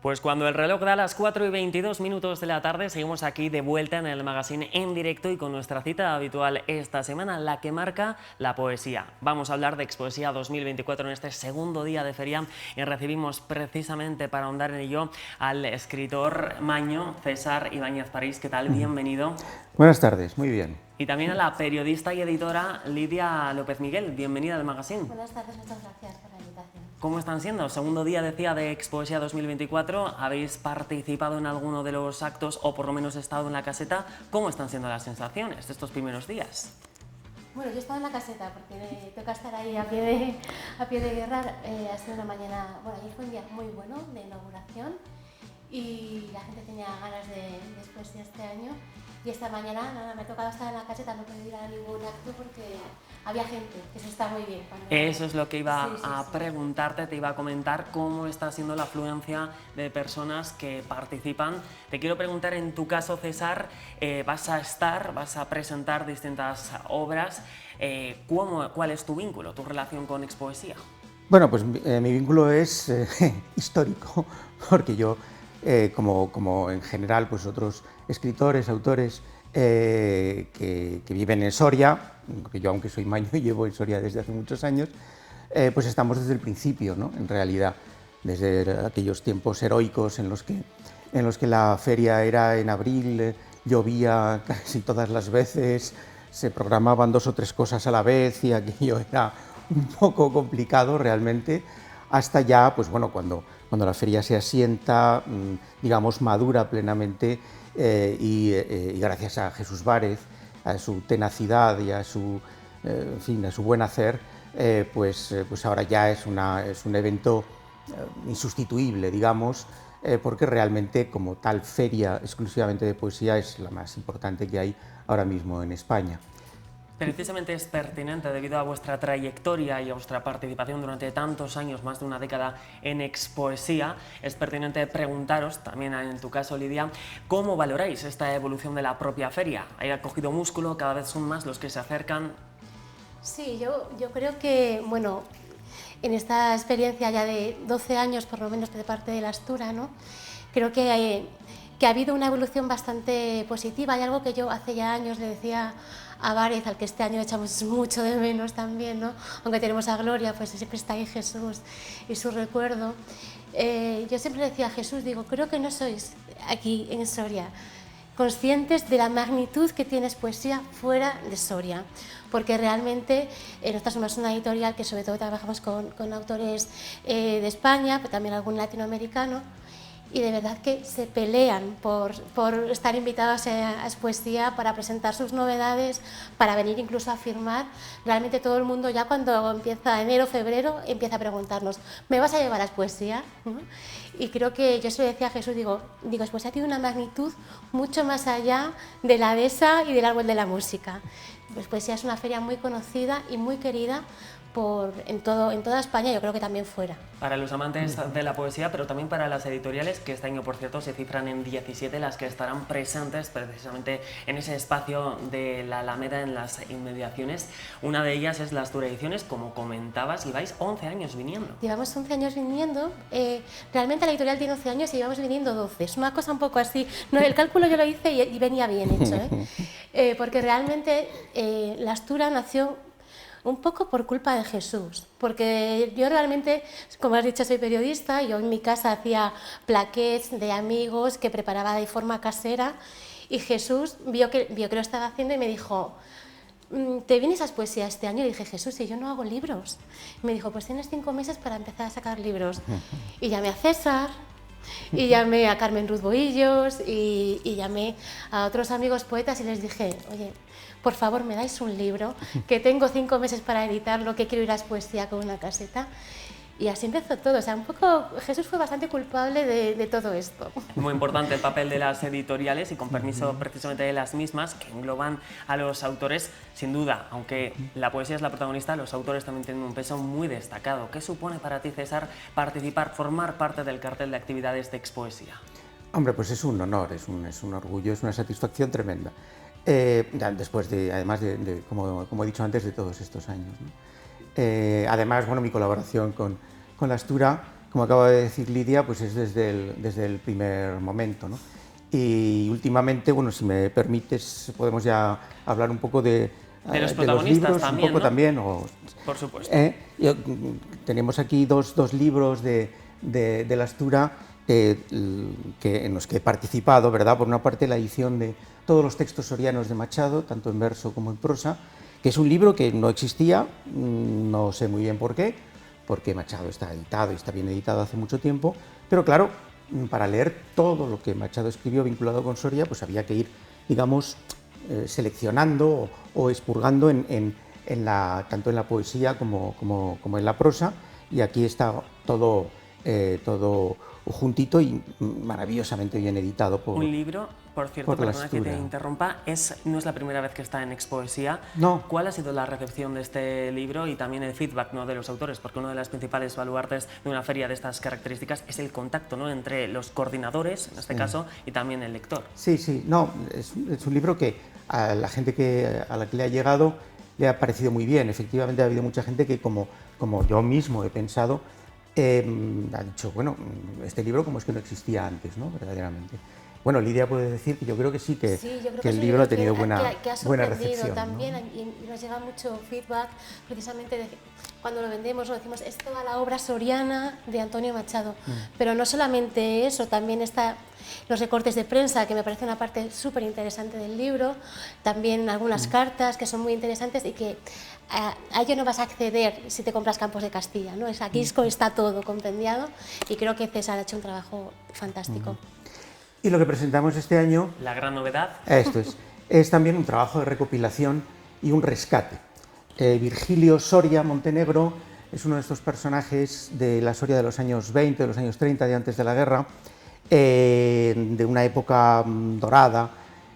Pues cuando el reloj da las 4:22 de la tarde, seguimos aquí de vuelta en el magazine en directo y con nuestra cita habitual esta semana, la que marca la poesía. Vamos a hablar de Expoesía 2024 en este segundo día de feria y recibimos precisamente para ahondar en ello al escritor maño César Ibáñez París. ¿Qué tal? Bienvenido. Buenas tardes, muy bien. Y también a la periodista y editora Lidia López Miguel. Bienvenida al magazine. Buenas tardes, muchas gracias por la invitación. ¿Cómo están siendo? Segundo día, decía, de Expoesía 2024. ¿Habéis participado en alguno de los actos o por lo menos estado en la caseta? ¿Cómo están siendo las sensaciones de estos primeros días? Bueno, yo he estado en la caseta porque toca estar ahí a pie de guerra. Ha sido una mañana, bueno, ayer fue un día muy bueno de inauguración y la gente tenía ganas de Expoesía este año. Y esta mañana nada, me ha tocado estar en la caseta, no puedo ir a ningún acto porque había gente, que eso está muy bien. Eso es lo que iba a preguntarte, te iba a comentar cómo está siendo la afluencia de personas que participan. Te quiero preguntar, en tu caso, César, vas a presentar distintas obras. ¿Cuál es tu vínculo, tu relación con Expoesía? Bueno, pues mi vínculo es histórico, porque yo, como en general pues otros escritores, autores que viven en Soria, que yo aunque soy maño y llevo en Soria desde hace muchos años, pues estamos desde el principio, ¿no? En realidad, desde aquellos tiempos heroicos en los que la feria era en abril, llovía casi todas las veces, se programaban 2 o 3 cosas a la vez y aquello era un poco complicado realmente, hasta ya, pues bueno, cuando la feria se asienta, digamos, madura plenamente y gracias a Jesús Várez, a su tenacidad y a su, en fin, a su buen hacer, pues ahora ya es un evento insustituible, digamos, porque realmente como tal feria exclusivamente de poesía es la más importante que hay ahora mismo en España. Precisamente es pertinente, debido a vuestra trayectoria y a vuestra participación durante tantos años, más de una década, en Expoesía, es pertinente preguntaros, también en tu caso, Lidia, ¿cómo valoráis esta evolución de la propia feria? ¿Ha cogido músculo? ¿Cada vez son más los que se acercan? Sí, yo creo que, bueno, en esta experiencia ya de 12 años, por lo menos de parte de la Astura, ¿no? Creo que ha habido una evolución bastante positiva. Hay algo que yo hace ya años le decía a Várez, al que este año echamos mucho de menos también, ¿no? Aunque tenemos a Gloria, pues siempre está ahí Jesús y su recuerdo. Yo siempre le decía a Jesús, digo, creo que no sois aquí en Soria conscientes de la magnitud que tiene Expoesía fuera de Soria, porque realmente nosotros somos una editorial que sobre todo trabajamos con autores de España, pero también algún latinoamericano, y de verdad que se pelean por estar invitados a Expoesía, para presentar sus novedades, para venir incluso a firmar. Realmente todo el mundo ya cuando empieza enero, febrero, empieza a preguntarnos, ¿me vas a llevar a Expoesía? ¿No? Y creo que yo se lo decía a Jesús, digo, Expoesía tiene una magnitud mucho más allá de la dehesa y del árbol de la música. Expoesía es una feria muy conocida y muy querida en toda España, yo creo que también fuera. Para los amantes de la poesía, pero también para las editoriales, que este año, por cierto, se cifran en 17 las que estarán presentes precisamente en ese espacio de la Alameda, en las inmediaciones. Una de ellas es la Astura Ediciones, como comentabas, y vais 11 años viniendo. Llevamos 11 años viniendo, realmente la editorial tiene 11 años y llevamos viniendo 12, es una cosa un poco así, no, el cálculo yo lo hice y venía bien hecho, porque realmente la Astura nació un poco por culpa de Jesús, porque yo realmente, como has dicho, soy periodista, yo en mi casa hacía plaquets de amigos que preparaba de forma casera y Jesús vio que lo estaba haciendo y me dijo, ¿te vienes a Expoesía este año? Y dije, Jesús, si yo no hago libros. Y me dijo, pues tienes 5 meses para empezar a sacar libros. Y llamé a César, y llamé a Carmen Ruiz Bohillos, y llamé a otros amigos poetas y les dije, oye, por favor, me dais un libro, que tengo 5 meses para editarlo, que quiero ir a Expoesía con una caseta. Y así empezó todo, o sea, un poco Jesús fue bastante culpable de todo esto. Muy importante el papel de las editoriales y con permiso precisamente de las mismas, que engloban a los autores, sin duda, aunque la poesía es la protagonista, los autores también tienen un peso muy destacado. ¿Qué supone para ti, César, participar, formar parte del cartel de actividades de Expoesía? Hombre, pues es un honor, es un orgullo, es una satisfacción tremenda. Después además como he dicho antes, de todos estos años, ¿no? Además, bueno, mi colaboración con la Astura, como acaba de decir Lidia, pues es desde el primer momento, ¿no? Y últimamente, bueno, si me permites, podemos ya hablar un poco de los los protagonistas libros, también, un poco ¿no? también. Por supuesto. Tenemos aquí dos libros de la Astura en los que he participado, ¿verdad? Por una parte, la edición de todos los textos sorianos de Machado, tanto en verso como en prosa, que es un libro que no existía, no sé muy bien por qué, porque Machado está editado y está bien editado hace mucho tiempo, pero claro, para leer todo lo que Machado escribió vinculado con Soria, pues había que ir, digamos, seleccionando o expurgando tanto en la poesía como en la prosa, y aquí está todo juntito y maravillosamente bien editado Un libro, por cierto, por la perdona que te Astura. interrumpa, no es la primera vez que está en Expoesía. No. ¿Cuál ha sido la recepción de este libro y también el feedback, ¿no?, de los autores? Porque una de las principales baluartes de una feria de estas características es el contacto, ¿no?, entre los coordinadores, en este caso, y también el lector. Sí, sí, no, es un libro que a la gente a la que le ha llegado le ha parecido muy bien. Efectivamente, ha habido mucha gente que, como yo mismo he pensado, ha dicho, bueno, este libro como es que no existía antes, ¿no? Verdaderamente. Bueno, Lidia puede decir que yo creo que sí, que el libro ha tenido buena recepción, también, ¿no? y nos llega mucho feedback precisamente cuando lo vendemos, lo decimos, es toda la obra soriana de Antonio Machado. Pero no solamente eso, también está los recortes de prensa, que me parece una parte súper interesante del libro, también algunas cartas que son muy interesantes y que a ello no vas a acceder si te compras Campos de Castilla, ¿no? Aquí está todo compendiado y creo que César ha hecho un trabajo fantástico. Y lo que presentamos este año, La gran novedad. esto es también un trabajo de recopilación y un rescate. Virgilio Soria Montenegro es uno de estos personajes de la Soria de los años 20, de los años 30, de antes de la guerra, de una época dorada,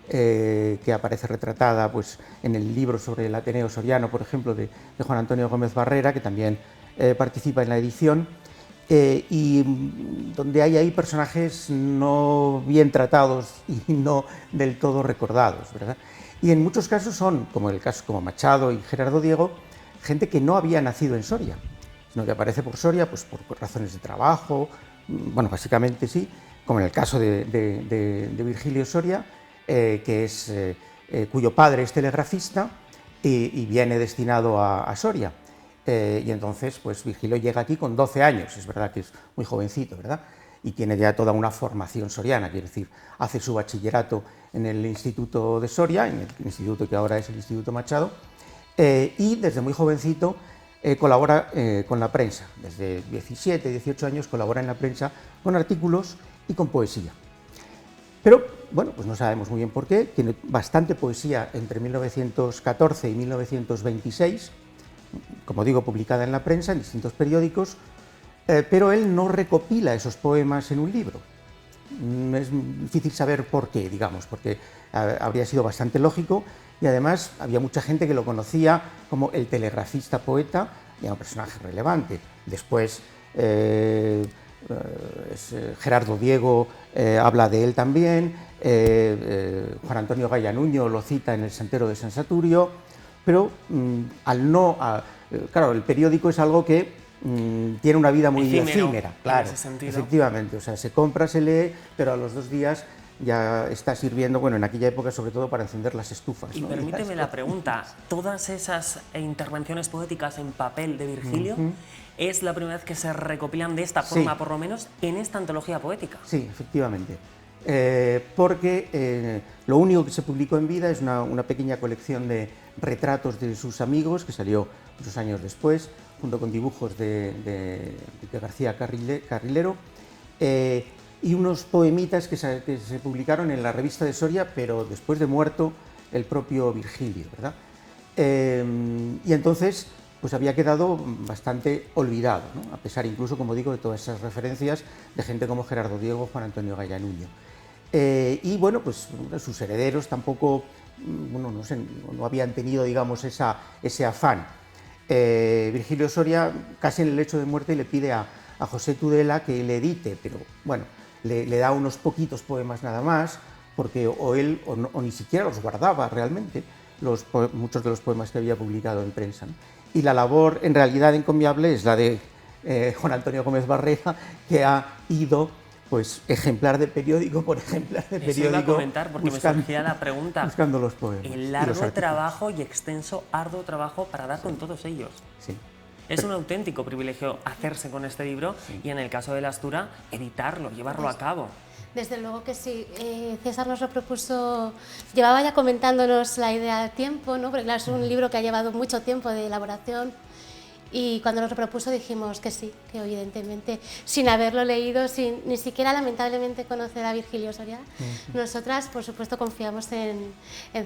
que aparece retratada pues, en el libro sobre el Ateneo Soriano, por ejemplo, de Juan Antonio Gómez Barrera, que también participa en la edición, y donde hay ahí personajes no bien tratados y no del todo recordados, ¿verdad? Y en muchos casos son, como Machado y Gerardo Diego, gente que no había nacido en Soria, sino que aparece por Soria pues, por razones de trabajo, bueno, básicamente sí, como en el caso de Virgilio Soria, cuyo padre es telegrafista y viene destinado a Soria. Y entonces, pues Virgilio llega aquí con 12 años, es verdad que es muy jovencito, ¿verdad? Y tiene ya toda una formación soriana, quiere decir, hace su bachillerato en el Instituto de Soria, en el instituto que ahora es el Instituto Machado, y desde muy jovencito colabora con la prensa. Desde 17, 18 años colabora en la prensa con artículos y con poesía. Pero, bueno, pues no sabemos muy bien por qué, tiene bastante poesía entre 1914 y 1926, como digo, publicada en la prensa, en distintos periódicos, pero él no recopila esos poemas en un libro. Es difícil saber por qué, digamos, porque habría sido bastante lógico y además había mucha gente que lo conocía como el telegrafista poeta y era un personaje relevante. Después Gerardo Diego habla de él también, Juan Antonio Gallanuño lo cita en el Santero de San Saturio, pero claro, el periódico es algo que tiene una vida muy efímera, claro, en ese sentido. Efectivamente, o sea, se compra, se lee, pero a los 2 días ya está sirviendo, bueno, en aquella época sobre todo para encender las estufas. Y ¿no? permíteme la pregunta, ¿todas esas intervenciones poéticas en papel de Virgilio es la primera vez que se recopilan de esta forma, por lo menos, en esta antología poética? Sí, efectivamente. Porque lo único que se publicó en vida es una pequeña colección de retratos de sus amigos, que salió muchos años después, junto con dibujos de García Carrilero, y unos poemitas que se publicaron en la revista de Soria, pero después de muerto el propio Virgilio, ¿verdad? Y entonces pues había quedado bastante olvidado, ¿no? A pesar incluso, como digo, de todas esas referencias de gente como Gerardo Diego, Juan Antonio Gallanuño. Y bueno, pues sus herederos tampoco, bueno, no habían tenido, digamos, ese afán. Virgilio Soria, casi en el lecho de muerte, le pide a José Tudela que le edite, pero bueno, le da unos poquitos poemas nada más, porque o él o ni siquiera los guardaba realmente, muchos de los poemas que había publicado en prensa, ¿no? Y la labor en realidad encomiable es la de Juan Antonio Gómez Barrera, que ha ido pues ejemplar de periódico por ejemplar de periódico. Eso iba a comentar porque me surgía la pregunta. Buscando los poemas. El largo trabajo y extenso, arduo trabajo para dar con todos ellos. Sí. Es un auténtico privilegio hacerse con este libro y en el caso de La Astura, editarlo, llevarlo a cabo. Desde luego que sí. César nos lo propuso, llevaba ya comentándonos la idea a tiempo, ¿no? Porque claro, es un libro que ha llevado mucho tiempo de elaboración. Y cuando nos lo propuso dijimos que sí, que evidentemente, sin haberlo leído, sin ni siquiera lamentablemente conocer a Virgilio Soria, nosotras por supuesto confiamos en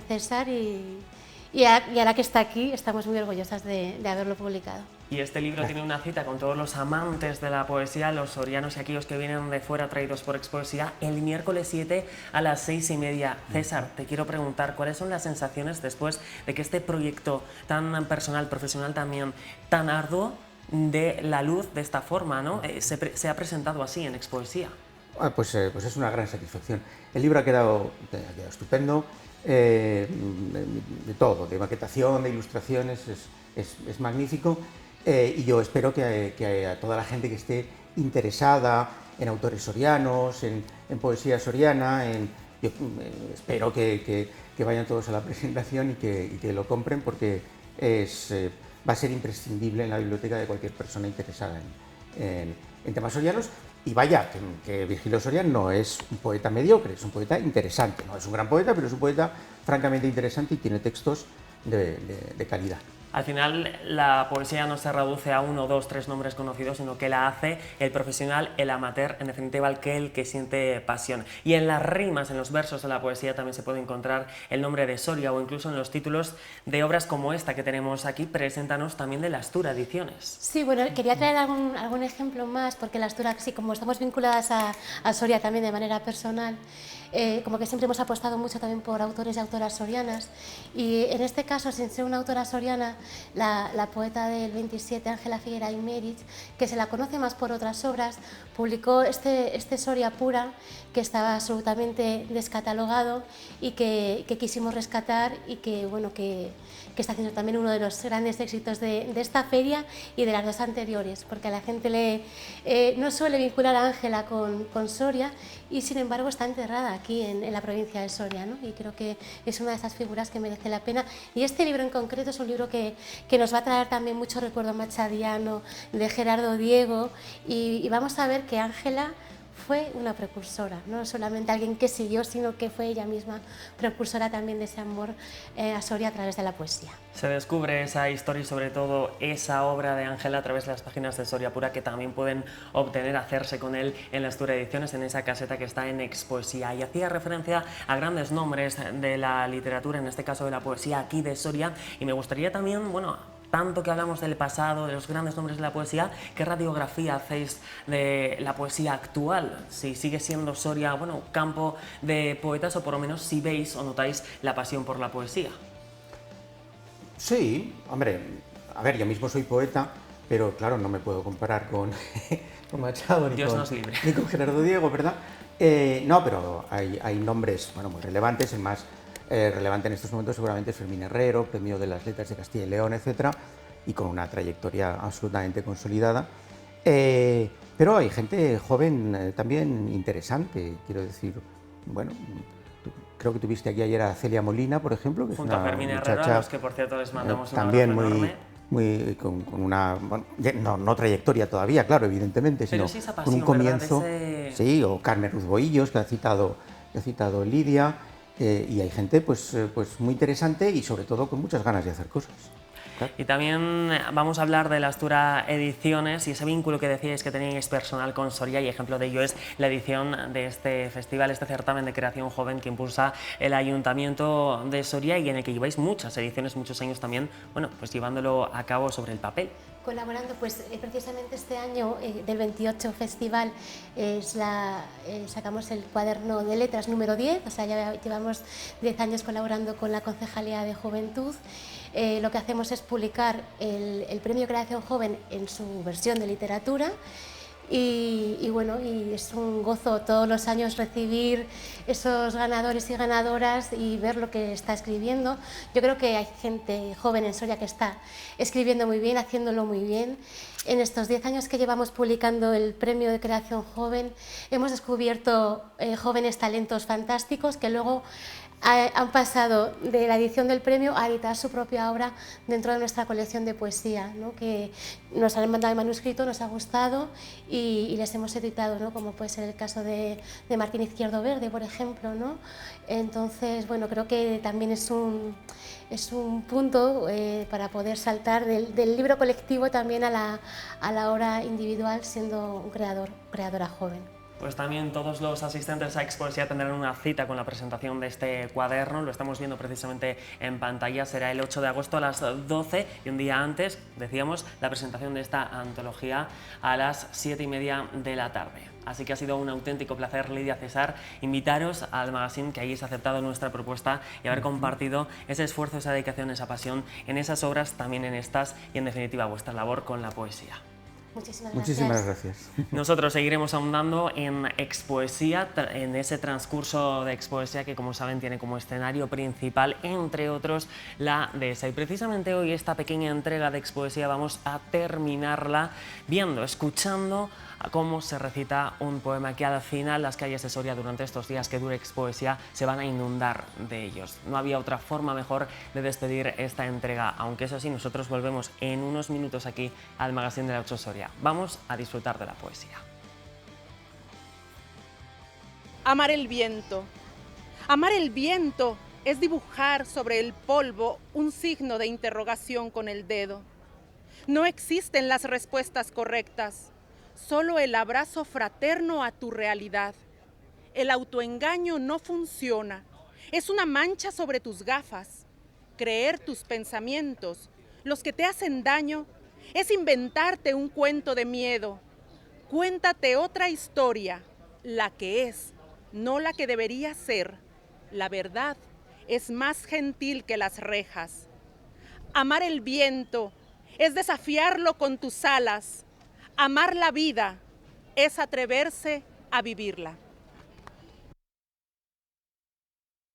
César y ahora que está aquí estamos muy orgullosas de haberlo publicado. Y este libro tiene una cita con todos los amantes de la poesía, los sorianos y aquellos que vienen de fuera traídos por Expoesía, el miércoles 7 a las 6:30. César, te quiero preguntar, ¿cuáles son las sensaciones después de que este proyecto tan personal, profesional también, tan arduo, dé la luz de esta forma, ¿no? Se ha presentado así en Expoesía? Pues es una gran satisfacción. El libro ha quedado estupendo, de todo, de maquetación, de ilustraciones, es magnífico. Y yo espero que a toda la gente que esté interesada en autores sorianos, en poesía soriana, yo espero que vayan todos a la presentación y que lo compren porque va a ser imprescindible en la biblioteca de cualquier persona interesada en temas sorianos. Y vaya, que Virgilio Soria no es un poeta mediocre, es un poeta interesante. No es un gran poeta, pero es un poeta francamente interesante y tiene textos de calidad. Al final, la poesía no se reduce a 1, 2, 3 nombres conocidos, sino que la hace el profesional, el amateur, en definitiva, aquel que siente pasión. Y en las rimas, en los versos de la poesía, también se puede encontrar el nombre de Soria, o incluso en los títulos de obras como esta que tenemos aquí. Preséntanos también de La Astura Ediciones. Sí, bueno, quería traer algún ejemplo más, porque La Astura, sí, como estamos vinculadas a Soria también de manera personal, como que siempre hemos apostado mucho también por autores y autoras sorianas, y en este caso, sin ser una autora soriana, la poeta del 27, Ángela Figuera y Mérich, que se la conoce más por otras obras, publicó este Soria pura, que estaba absolutamente descatalogado y que quisimos rescatar y que, bueno, que está haciendo también uno de los grandes éxitos de esta feria y de las dos anteriores, porque a la gente no suele vincular a Ángela con Soria y sin embargo está enterrada aquí en la provincia de Soria, ¿no? Y creo que es una de esas figuras que merece la pena. Y este libro en concreto es un libro que nos va a traer también mucho recuerdo machadiano, de Gerardo Diego, y vamos a ver que Ángela fue una precursora, no solamente alguien que siguió, sino que fue ella misma precursora también de ese amor a Soria a través de la poesía. Se descubre esa historia y sobre todo esa obra de Ángela a través de las páginas de Soria Pura, que también pueden obtener, hacerse con él en La Astura Ediciones, en esa caseta que está en Expoesía. Y hacía referencia a grandes nombres de la literatura, en este caso de la poesía aquí de Soria, y me gustaría también, bueno, tanto que hablamos del pasado, de los grandes nombres de la poesía, ¿qué radiografía hacéis de la poesía actual? Si sigue siendo Soria, bueno, campo de poetas, o por lo menos si veis o notáis la pasión por la poesía. Sí, hombre, a ver, yo mismo soy poeta, pero claro, no me puedo comparar con Machado ni con Gerardo Diego, ¿verdad? No, pero hay nombres, bueno, muy relevantes. El más relevante en estos momentos seguramente es Fermín Herrero, premio de las Letras de Castilla y León, etcétera, y con una trayectoria absolutamente consolidada. Pero hay gente joven también interesante, quiero decir, bueno, creo que tuviste aquí ayer a Celia Molina, por ejemplo, que es una Fermín Herrero, a los que por cierto les mandamos un también abrazo enorme. con una, bueno, no trayectoria todavía, claro, evidentemente, sino sí esa con un pasión, comienzo, ¿verdad? sí, o Carmen Ruiz Bohillos, que ha citado Lidia, y hay gente pues muy interesante y sobre todo con muchas ganas de hacer cosas. Claro. Y también vamos a hablar de La Astura Ediciones y ese vínculo que decíais que teníais personal con Soria, y ejemplo de ello es la edición de este festival, este certamen de creación joven que impulsa el Ayuntamiento de Soria y en el que lleváis muchas ediciones, muchos años también, bueno, pues llevándolo a cabo sobre el papel. Colaborando, pues precisamente este año del 28 Festival sacamos el cuaderno de letras número 10, o sea, ya llevamos 10 años colaborando con la Concejalía de Juventud. Lo que hacemos es publicar el Premio Creación Joven en su versión de literatura. Y bueno, y es un gozo todos los años recibir esos ganadores y ganadoras y ver lo que está escribiendo. Yo creo que hay gente joven en Soria que está escribiendo muy bien, haciéndolo muy bien, en estos 10 años que llevamos publicando el Premio de Creación Joven, hemos descubierto jóvenes talentos fantásticos que luego han pasado de la edición del premio a editar su propia obra dentro de nuestra colección de poesía, ¿no? Que nos han mandado el manuscrito, nos ha gustado y les hemos editado, ¿no? Como puede ser el caso de Martín Izquierdo Verde, por ejemplo, ¿no? Entonces, bueno, creo que también es un punto para poder saltar del libro colectivo también a la obra individual, siendo un creadora joven. Pues también todos los asistentes a Expoesía tendrán una cita con la presentación de este cuaderno, lo estamos viendo precisamente en pantalla, será el 8 de agosto a las 12 y un día antes, decíamos, la presentación de esta antología a las 7:30 de la tarde. Así que ha sido un auténtico placer, Lidia Cesar, invitaros al magazine, que hayáis aceptado nuestra propuesta y haber compartido ese esfuerzo, esa dedicación, esa pasión en esas obras, también en estas y en definitiva vuestra labor con la poesía. Muchísimas gracias. Nosotros seguiremos ahondando en Expoesía, en ese transcurso de Expoesía que, como saben, tiene como escenario principal, entre otros, la Dehesa. Y precisamente hoy esta pequeña entrega de Expoesía vamos a terminarla viendo, escuchando a cómo se recita un poema que al final las calles de Soria durante estos días que dure Expoesía se van a inundar de ellos. No había otra forma mejor de despedir esta entrega, aunque eso sí, nosotros volvemos en unos minutos aquí al Magazine de la 8 Soria. Vamos a disfrutar de la poesía. Amar el viento. Amar el viento es dibujar sobre el polvo un signo de interrogación con el dedo. No existen las respuestas correctas, solo el abrazo fraterno a tu realidad. El autoengaño no funciona, es una mancha sobre tus gafas. Creer tus pensamientos, los que te hacen daño, es inventarte un cuento de miedo. Cuéntate otra historia, la que es, no la que debería ser. La verdad es más gentil que las rejas. Amar el viento es desafiarlo con tus alas. Amar la vida es atreverse a vivirla.